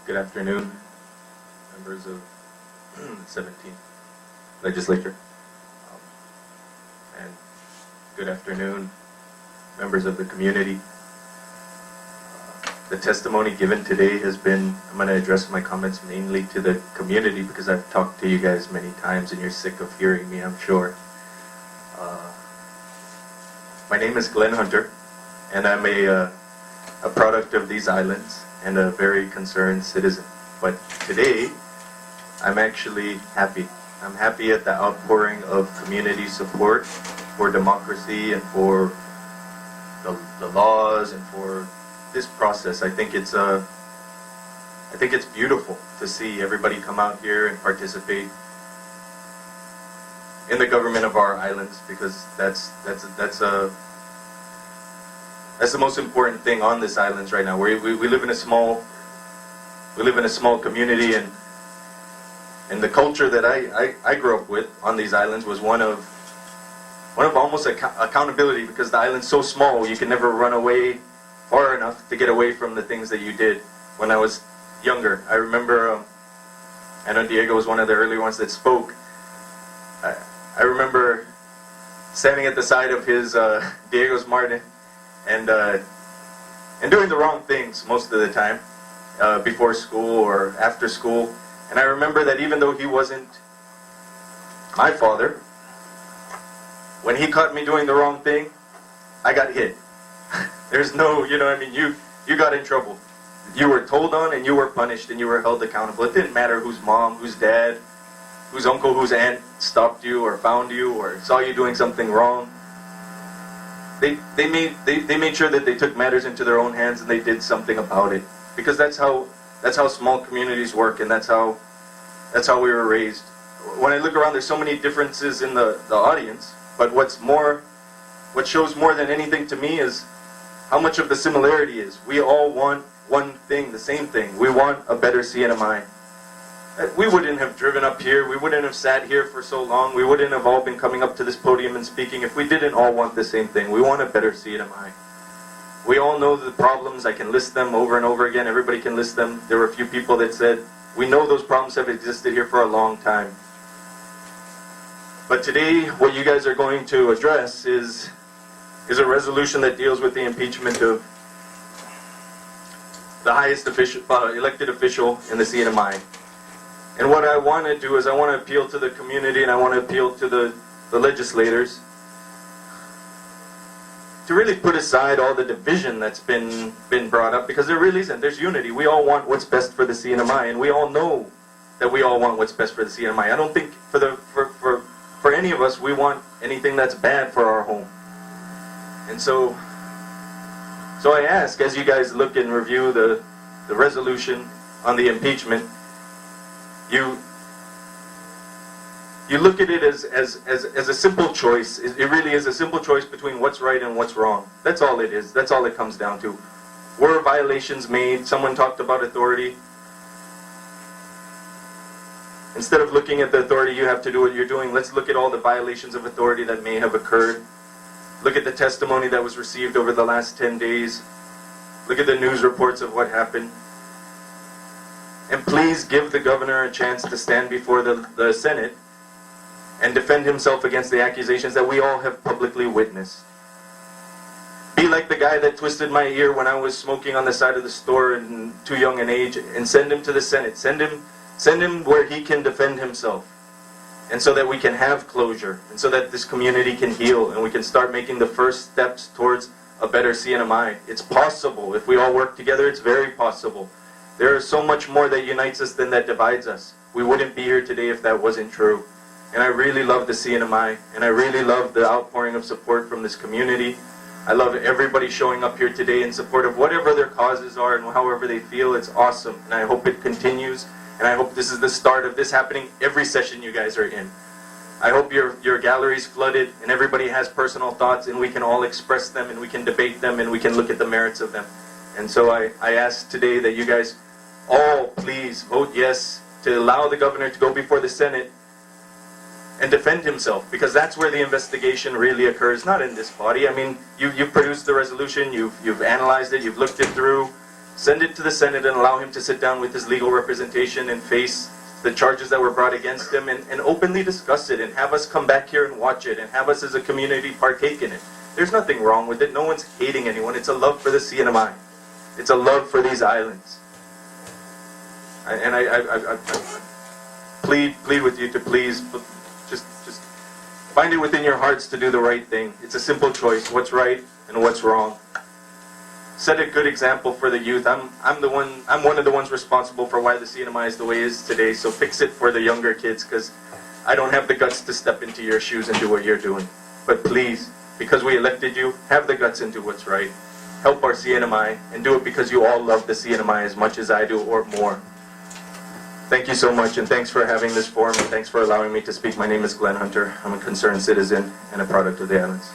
Good afternoon, members of the 17th Legislature. And good afternoon, members of the community. The testimony given today has been, I'm going to address my comments mainly to the community because I've talked to you guys many times and you're sick of hearing me, I'm sure. My name is Glen Hunter, and I'm a product of these islands and a very concerned citizen. But today, I'm actually happy. I'm happy at the outpouring of community support for democracy and for the laws and for this process. I think it's beautiful to see everybody come out here and participate in the government of our islands, because that's the most important thing on this islands right now. We live in a small community, and the culture that I grew up with on these islands was one of almost accountability, because the island's so small you can never run away far enough to get away from the things that you did. When I was younger, I remember I know Diego was one of the early ones that spoke. I remember standing at the side of his Diego's Martin and doing the wrong things most of the time, before school or after school. And I remember that even though he wasn't my father, when he caught me doing the wrong thing, I got hit. There's no, you got in trouble. You were told on and you were punished and you were held accountable. It didn't matter whose mom, whose dad, whose uncle, whose aunt stopped you or found you or saw you doing something wrong. They made sure that they took matters into their own hands and they did something about it, because that's how small communities work, and that's how we were raised. When I look around, there's so many differences in the audience, but what shows more than anything to me is how much of the similarity is. We all want one thing, the same thing. We want a better CNMI. We wouldn't have driven up here, we wouldn't have sat here for so long, we wouldn't have all been coming up to this podium and speaking if we didn't all want the same thing. We want a better CNMI. We all know the problems. I can list them over and over again. Everybody can list them. There were a few people that said, we know those problems have existed here for a long time. But today, what you guys are going to address is a resolution that deals with the impeachment of the highest elected official in the CNMI. And what I want to do is I want to appeal to the community, and I want to appeal to the legislators to really put aside all the division that's been brought up, because there really isn't. There's unity. We all want what's best for the CNMI, and we all know that we all want what's best for the CNMI. I don't think for any of us we want anything that's bad for our home. And so I ask, as you guys look and review the resolution on the impeachment, you look at it as a simple choice. It really is a simple choice between what's right and what's wrong. That's all it is. That's all it comes down to. Were violations made? Someone talked about authority. Instead of looking at the authority, you have to do what you're doing. Let's look at all the violations of authority that may have occurred. Look at the testimony that was received over the last 10 days. Look at the news reports of what happened. And please give the governor a chance to stand before the Senate and defend himself against the accusations that we all have publicly witnessed. Be like the guy that twisted my ear when I was smoking on the side of the store and too young an age, and send him to the Senate. Send him where he can defend himself, and so that we can have closure, and so that this community can heal, and we can start making the first steps towards a better CNMI. It's possible. If we all work together, it's very possible. There is so much more that unites us than that divides us. We wouldn't be here today if that wasn't true. And I really love the CNMI, and I really love the outpouring of support from this community. I love everybody showing up here today in support of whatever their causes are and however they feel. It's awesome, and I hope it continues, and I hope this is the start of this happening every session you guys are in. I hope your gallery's flooded and everybody has personal thoughts and we can all express them and we can debate them and we can look at the merits of them. And so I ask today that you guys all please vote yes to allow the governor to go before the Senate and defend himself, because that's where the investigation really occurs, not in this body. I mean, you've produced the resolution, you've analyzed it, you've looked it through, Send it to the Senate and allow him to sit down with his legal representation and face the charges that were brought against him and openly discuss it and have us come back here and watch it and have us as a community partake in it. There's nothing wrong with it. No one's hating anyone. It's a love for the CNMI. It's a love for these islands. And I plead with you to please just find it within your hearts to do the right thing. It's a simple choice, what's right and what's wrong. Set a good example for the youth. I'm one of the ones responsible for why the CNMI is the way it is today, so fix it for the younger kids, because I don't have the guts to step into your shoes and do what you're doing. But please, because we elected you, have the guts and do what's right. Help our CNMI, and do it because you all love the CNMI as much as I do, or more. Thank you so much, and thanks for having this forum, and thanks for allowing me to speak. My name is Glen Hunter. I'm a concerned citizen and a product of the islands.